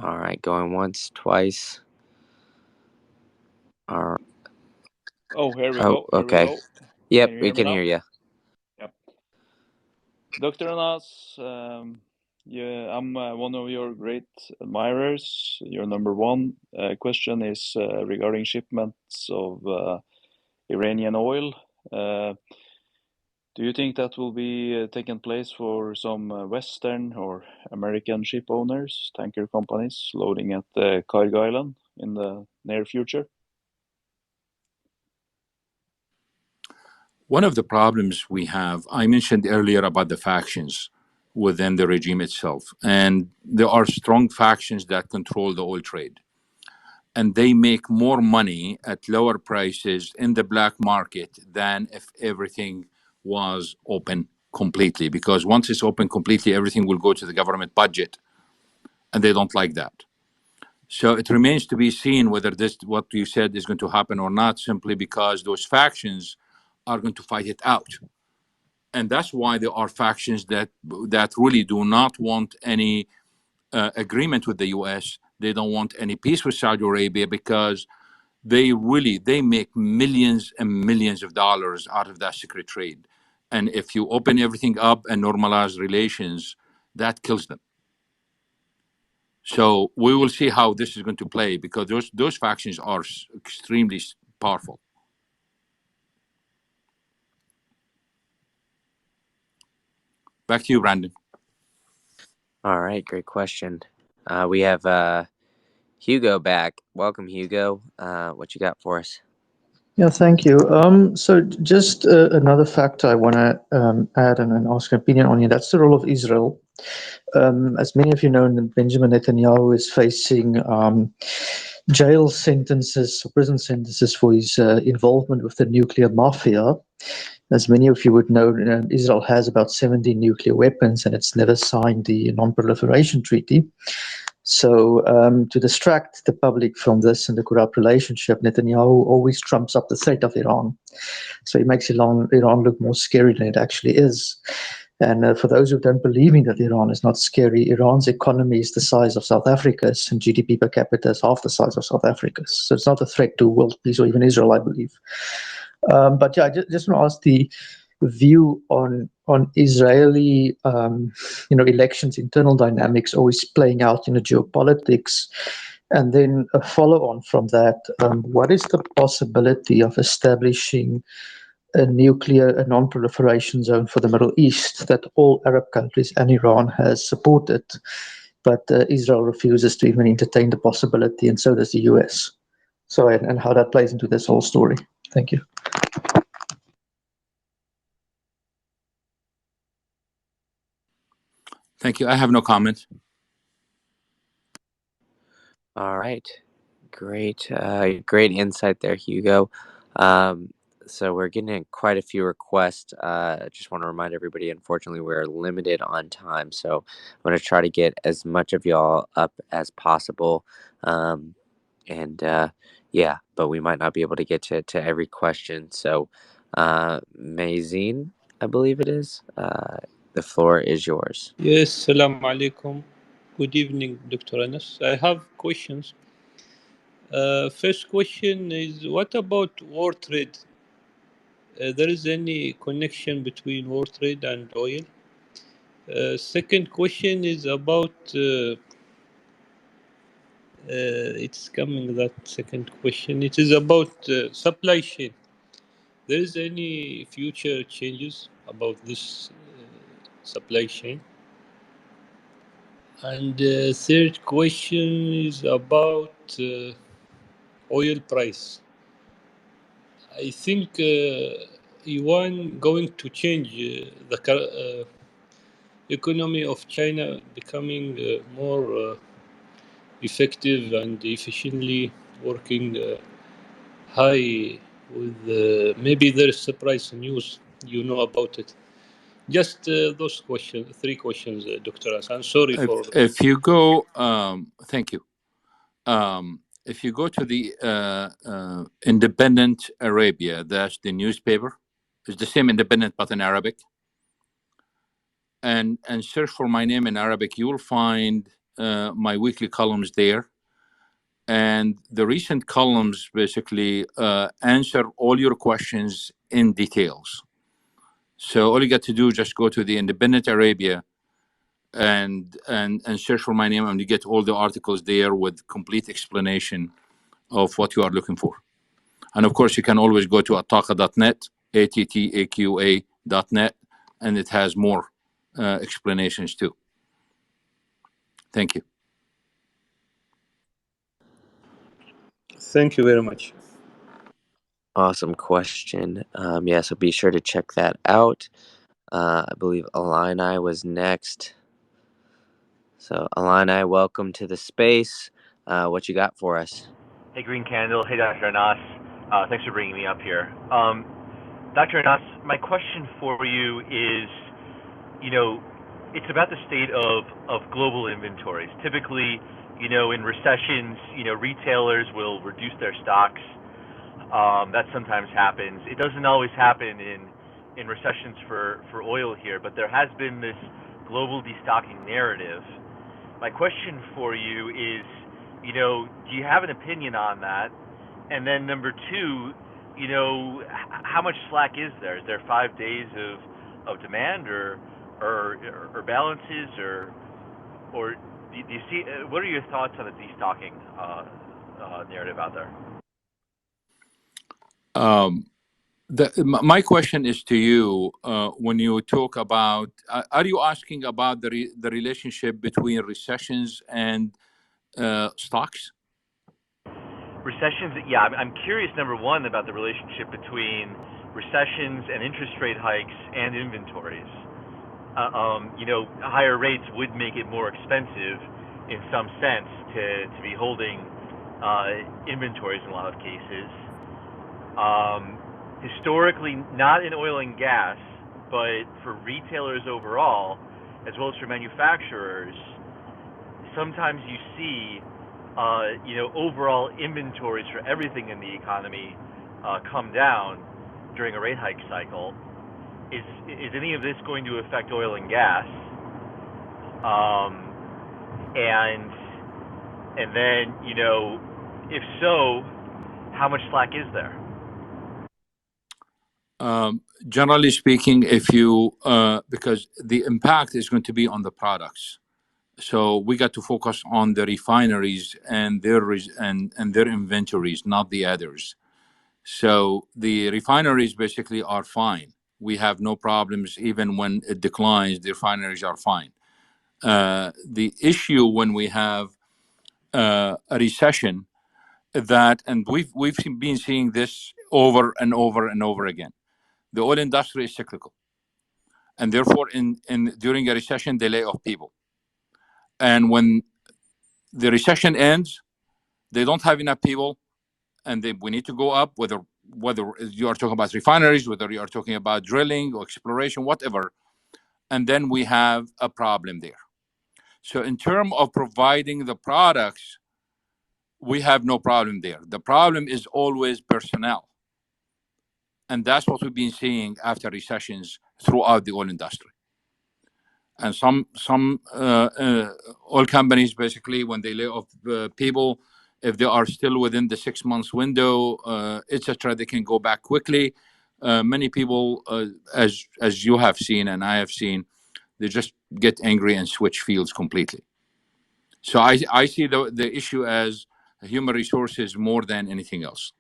All right, going once, twice. All right. Oh, here we go. Okay. We go. Yep, we can hear you. Yep. Dr. Anas, yeah, I'm one of your great admirers. You're number one. Question is regarding shipments of Iranian oil. Do you think that will be taking place for some Western or American ship owners, tanker companies, loading at Cargo Island in the near future? One of the problems we have, I mentioned earlier about the factions within the regime itself. And there are strong factions that control the oil trade. And they make more money at lower prices in the black market than if everything was open completely, because once it's open completely, everything will go to the government budget, and they don't like that. So it remains to be seen whether this, what you said, is going to happen or not, simply because those factions are going to fight it out. And that's why there are factions that really do not want any agreement with the U.S. They don't want any peace with Saudi Arabia, because they make millions and millions of dollars out of that secret trade. And if you open everything up and normalize relations, that kills them. So we will see how this is going to play, because those factions are extremely powerful. Back to you, Brandon. All right, great question. We have Hugo back. Welcome, Hugo. What you got for us? Yeah, thank you. So just another factor I want to add and ask an opinion on you. That's the role of Israel. As many of you know, Benjamin Netanyahu is facing jail sentences, or prison sentences, for his involvement with the nuclear mafia. As many of you would know, Israel has about 70 nuclear weapons, and it's never signed the Non-Proliferation Treaty. So to distract the public from this and the corrupt relationship, Netanyahu always trumps up the threat of Iran. So he makes Iran look more scary than it actually is. And for those who don't believe me that Iran is not scary, Iran's economy is the size of South Africa's, and GDP per capita is half the size of South Africa's. So it's not a threat to world peace or even Israel, I believe. But yeah, I just want to ask the view on Israeli, elections, internal dynamics always playing out in the geopolitics. And then a follow-on from that, what is the possibility of establishing a non-proliferation zone for the Middle East that all Arab countries and Iran has supported, but Israel refuses to even entertain the possibility, and so does the US. So, and how that plays into this whole story. Thank you. Thank you. I have no comment. All right, great insight there, Hugo. So we're getting quite a few requests. Just want to remind everybody, unfortunately, we're limited on time, so I'm going to try to get as much of y'all up as possible. Yeah, but we might not be able to get to every question. So, Mazin, I believe it is. The floor is yours. Yes, salam alaikum. Good evening, Dr. Anas. I have questions. First question is, what about war trade? There is any connection between war trade and oil? Second question is about, it's coming, that second question. It is about supply chain. There is any future changes about this supply chain? And third question is about oil price. I think Iran going to change the economy of China, becoming more effective and efficiently working high with maybe there's surprise news you know about it. Just those questions, three questions, Dr. Hassan. Sorry for. If you go, thank you. If you go to the Independent Arabia, that's the newspaper. It's the same Independent but in Arabic. And search for my name in Arabic, you will find my weekly columns there. And the recent columns basically answer all your questions in details. So all you got to do is just go to the Independent Arabia and search for my name, and you get all the articles there with complete explanation of what you are looking for. And of course, you can always go to attaqa.net, attaqa.net, and it has more explanations too. Thank you. Thank you very much. Awesome question. Yeah, so be sure to check that out. I believe Alani was next. So, Alani, welcome to the space. What you got for us? Hey, Green Candle. Hey, Dr. Anas. Thanks for bringing me up here. Dr. Anas, my question for you is, it's about the state of global inventories. Typically, in recessions, retailers will reduce their stocks. That sometimes happens. It doesn't always happen in recessions for oil here, but there has been this global destocking narrative. My question for you is, do you have an opinion on that? And then number two, how much slack is there? Is there 5 days of demand or balances or do you see? What are your thoughts on the destocking narrative out there? My question is to you. When you talk about, are you asking about the relationship between recessions and stocks? Recessions, yeah. I'm curious, number one, about the relationship between recessions and interest rate hikes and inventories. Higher rates would make it more expensive in some sense to be holding inventories in a lot of cases. Historically, not in oil and gas, but for retailers overall, as well as for manufacturers, sometimes you see, overall inventories for everything in the economy come down during a rate hike cycle. Is any of this going to affect oil and gas? And then, if so, how much slack is there? Generally speaking, if you because the impact is going to be on the products, so we got to focus on the refineries and their inventories, not the others. So the refineries basically are fine. We have no problems. Even when it declines, the refineries are fine. The issue when we have a recession, and we've been seeing this over and over and over again. The oil industry is cyclical, and therefore, during a recession, they lay off people. And when the recession ends, they don't have enough people, and we need to go up. Whether you are talking about refineries, whether you are talking about drilling or exploration, whatever, and then we have a problem there. So, in terms of providing the products, we have no problem there. The problem is always personnel. And that's what we've been seeing after recessions throughout the oil industry. And some oil companies, basically, when they lay off people, if they are still within the 6 months window, etc., they can go back quickly. Many people, as you have seen and I have seen, they just get angry and switch fields completely. So I see the issue as human resources more than anything else.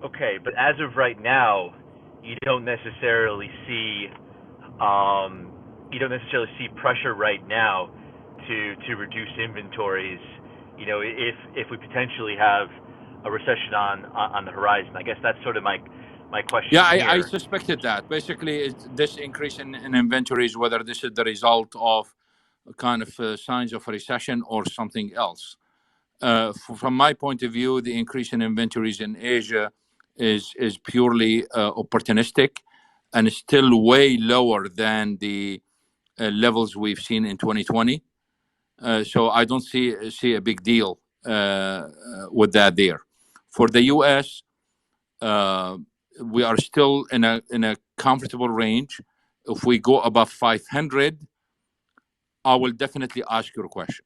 Okay, but as of right now, you don't necessarily see pressure right now to reduce inventories. If we potentially have a recession on the horizon. I guess that's sort of my question. Yeah, here. I suspected that. Basically, this increase in inventories, whether this is the result of kind of signs of a recession or something else. From my point of view, the increase in inventories in Asia is purely opportunistic, and is still way lower than the levels we've seen in 2020. So I don't see a big deal with that there. For the U.S., we are still in a comfortable range. If we go above 500, I will definitely ask your question.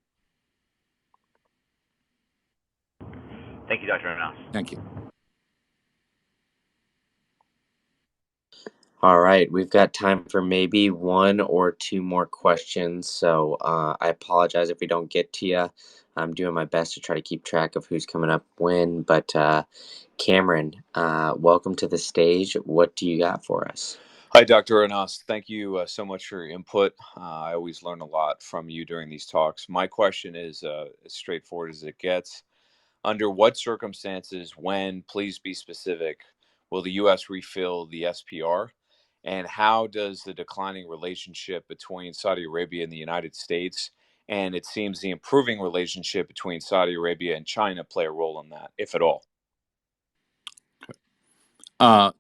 Thank you, Dr. Anas. Thank you. All right, we've got time for maybe one or two more questions. So I apologize if we don't get to you. I'm doing my best to try to keep track of who's coming up when. But Cameron, welcome to the stage. What do you got for us? Hi, Dr. Anas. Thank you so much for your input. I always learn a lot from you during these talks. My question is as straightforward as it gets. Under what circumstances, when, please be specific, will the U.S. refill the SPR? And how does the declining relationship between Saudi Arabia and the United States, and it seems the improving relationship between Saudi Arabia and China, play a role in that, if at all?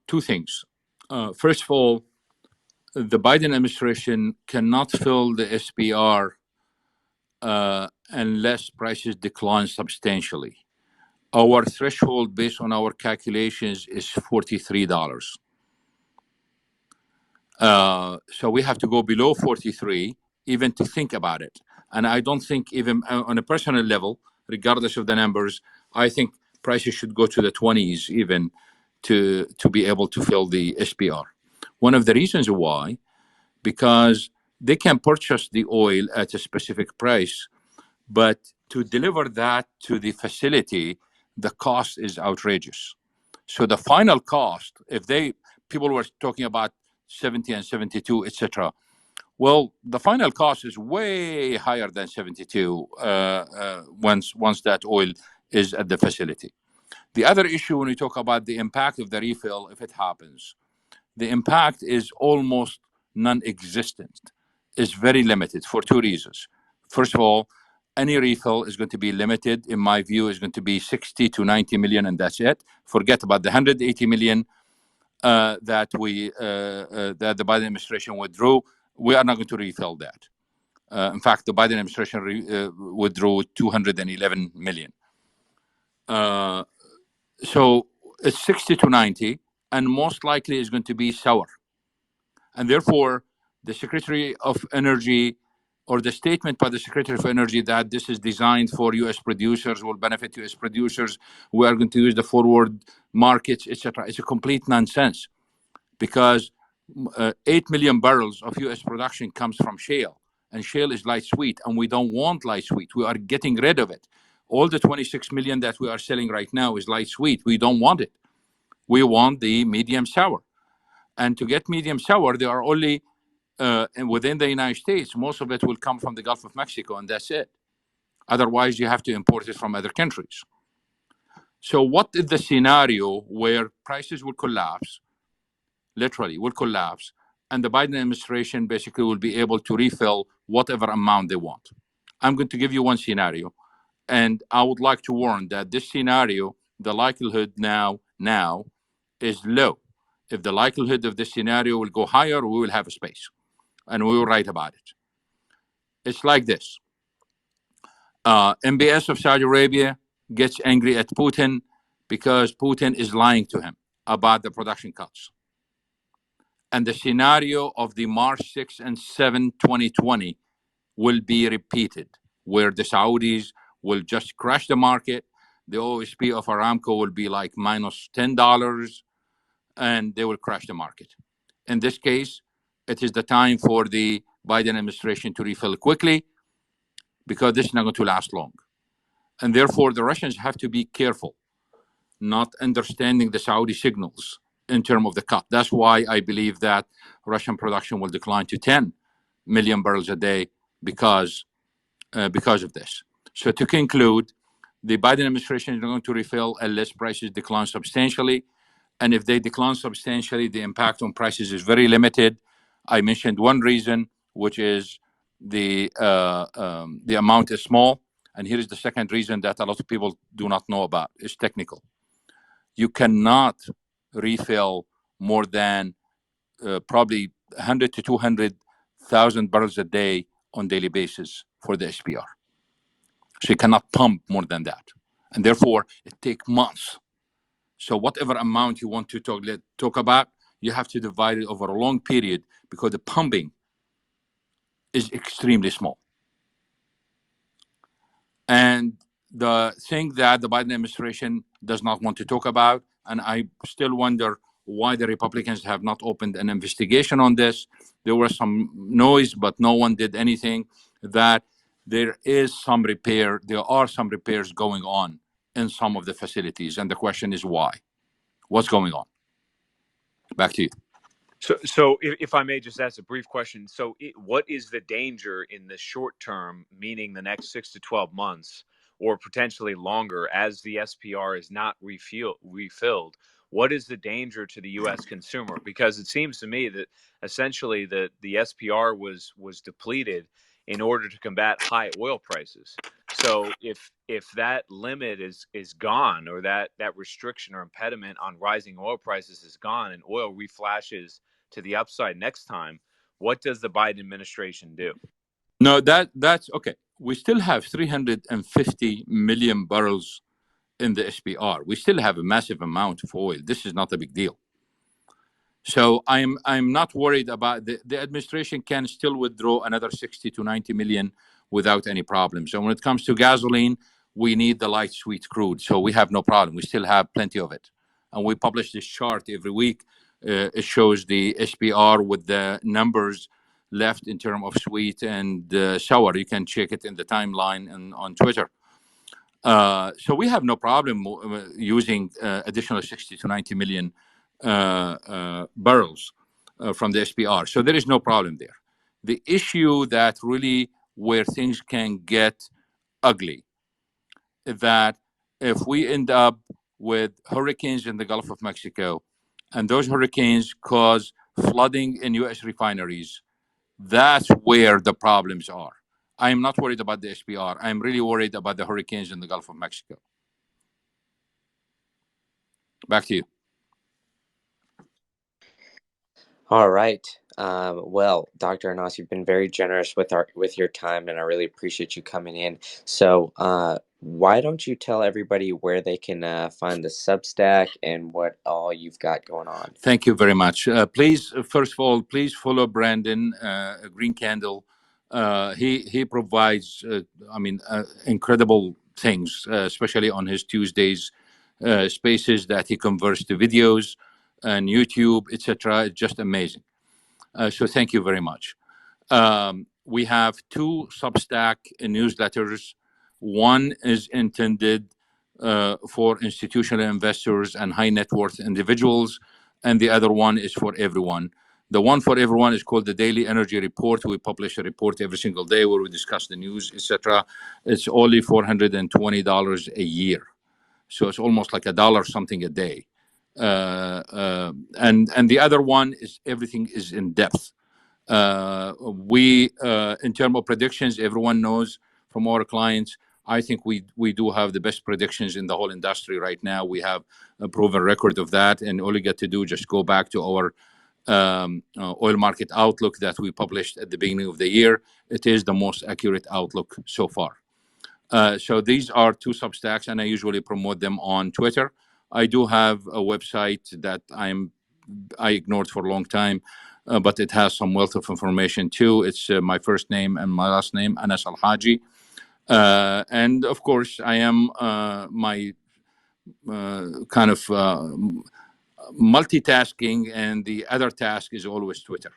Two things. First of all, the Biden administration cannot fill the SPR unless prices decline substantially. Our threshold based on our calculations is $43. So we have to go below 43 even to think about it. And I don't think even on a personal level, regardless of the numbers, I think prices should go to the 20s even to be able to fill the SPR. One of the reasons why, because they can purchase the oil at a specific price, but to deliver that to the facility, the cost is outrageous. So the final cost, if people were talking about 70 and 72, etc. Well, the final cost is way higher than 72 once that oil is at the facility. The other issue when we talk about the impact of the refill, if it happens, the impact is almost non-existent. It's very limited for two reasons. First of all, any refill is going to be limited, in my view, is going to be 60 to 90 million, and that's it. Forget about the 180 million that that the Biden administration withdrew. We are not going to refill that. In fact, the Biden administration withdrew 211 million. So it's 60 to 90, and most likely is going to be sour. And therefore, the Secretary of Energy, or the statement by the Secretary of Energy that this is designed for U.S. producers, will benefit U.S. producers, we are going to use the forward markets, etc. It's a complete nonsense, because 8 million barrels of U.S. production comes from shale, and shale is light sweet, and we don't want light sweet. We are getting rid of it. All the 26 million that we are selling right now is light sweet. We don't want it. We want the medium sour. And to get medium sour, there are only, within the United States, most of it will come from the Gulf of Mexico, and that's it. Otherwise, you have to import it from other countries. So what is the scenario where prices will collapse, literally will collapse, and the Biden administration basically will be able to refill whatever amount they want? I'm going to give you one scenario, and I would like to warn that this scenario, the likelihood now is low. If the likelihood of this scenario will go higher, we will have a space, and we will write about it. It's like this. MBS of Saudi Arabia gets angry at Putin because Putin is lying to him about the production cuts. And the scenario of the March 6 and 7, 2020 will be repeated, where the Saudis will just crash the market. The OSP of Aramco will be like minus $10, and they will crash the market. In this case, it is the time for the Biden administration to refill quickly, because this is not going to last long. And therefore, the Russians have to be careful, not understanding the Saudi signals in terms of the cut. That's why I believe that Russian production will decline to 10 million barrels a day because of this. So to conclude, the Biden administration is not going to refill unless prices decline substantially. And if they decline substantially, the impact on prices is very limited. I mentioned one reason, which is the amount is small. And here is the second reason that a lot of people do not know about. It's technical. You cannot refill more than probably 100 to 200,000 barrels a day on daily basis for the SPR. So you cannot pump more than that. And therefore, it takes months. So whatever amount you want to talk about, you have to divide it over a long period, because the pumping is extremely small. And the thing that the Biden administration does not want to talk about, and I still wonder why the Republicans have not opened an investigation on this. There was some noise, but no one did anything, that there are some repairs going on in some of the facilities. And the question is why? What's going on? Back to you. So if I may just ask a brief question. So what is the danger in the short term, meaning the next 6 to 12 months, or potentially longer, as the SPR is not refilled? What is the danger to the U.S. consumer? Because it seems to me that essentially the SPR was depleted in order to combat high oil prices. So if that limit is gone, or that restriction or impediment on rising oil prices is gone, and oil reflashes to the upside next time, what does the Biden administration do? No, that's okay. We still have 350 million barrels in the SPR. We still have a massive amount of oil. This is not a big deal. So I'm not worried about the administration can still withdraw another 60 to 90 million without any problems. And when it comes to gasoline, we need the light sweet crude. So we have no problem. We still have plenty of it. And we publish this chart every week. It shows the SPR with the numbers left in terms of sweet and sour. You can check it in the timeline and on Twitter. So we have no problem using additional 60 to 90 million barrels from the SPR. So there is no problem there. The issue that really where things can get ugly is that if we end up with hurricanes in the Gulf of Mexico and those hurricanes cause flooding in U.S. refineries, that's where the problems are. I am not worried about the SPR. I'm really worried about the hurricanes in the Gulf of Mexico. Back to you. All right. Well, Dr. Anas, you've been very generous with your time, and I really appreciate you coming in. So, why don't you tell everybody where they can find the Substack and what all you've got going on? Thank you very much. Please, first of all, please follow Brandon Green Candle. He provides, incredible things, especially on his Tuesdays spaces that he converts to videos and YouTube, etc. It's just amazing. So thank you very much. We have two Substack newsletters. One is intended for institutional investors and high net worth individuals, and the other one is for everyone. The one for everyone is called the Daily Energy Report. We publish a report every single day where we discuss the news, etc. It's only $420 a year, so it's almost like $1 something a day. And the other one is everything is in depth. In terms of predictions, everyone knows from our clients, I think we do have the best predictions in the whole industry right now. We have a proven record of that, and all you get to do just go back to our oil market outlook that we published at the beginning of the year. It is the most accurate outlook so far. So these are two Substacks, and I usually promote them on Twitter. I do have a website that I ignored for a long time, but it has some wealth of information too. It's my first name and my last name, Anas Alhajji. And of course, I am my kind of multitasking, and the other task is always Twitter.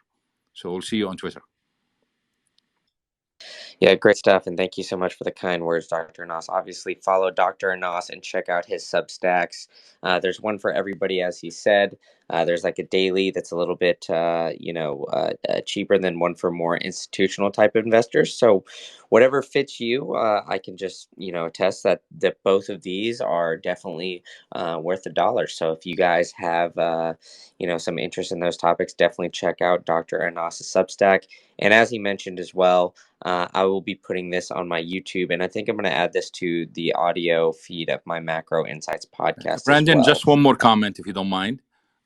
So we'll see you on Twitter. Yeah, great stuff. And thank you so much for the kind words, Dr. Anas. Obviously, follow Dr. Anas and check out his Substacks. There's one for everybody, as he said. There's like a daily that's a little bit, cheaper than one for more institutional type investors. So whatever fits you, I can just, attest that both of these are definitely worth $1. So if you guys have, some interest in those topics, definitely check out Dr. Anas's Substack. And as he mentioned as well, I will be putting this on my YouTube, and I think I'm going to add this to the audio feed of my Macro Insights podcast. Brandon, as well. just one more comment, if you don't mind.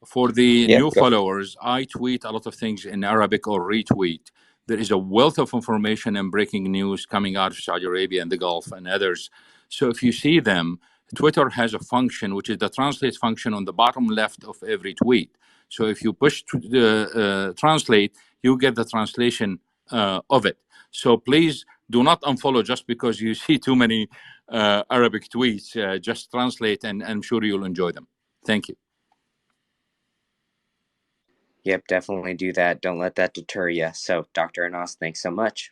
For the new followers, I tweet a lot of things in Arabic or retweet. There is a wealth of information and breaking news coming out of Saudi Arabia and the Gulf and others. So if you see them, Twitter has a function, which is the translate function on the bottom left of every tweet. So if you push translate, you get the translation of it. So please do not unfollow just because you see too many Arabic tweets. Just translate, and I'm sure you'll enjoy them. Thank you. Yep, definitely do that. Don't let that deter you. So, Dr. Anas, thanks so much.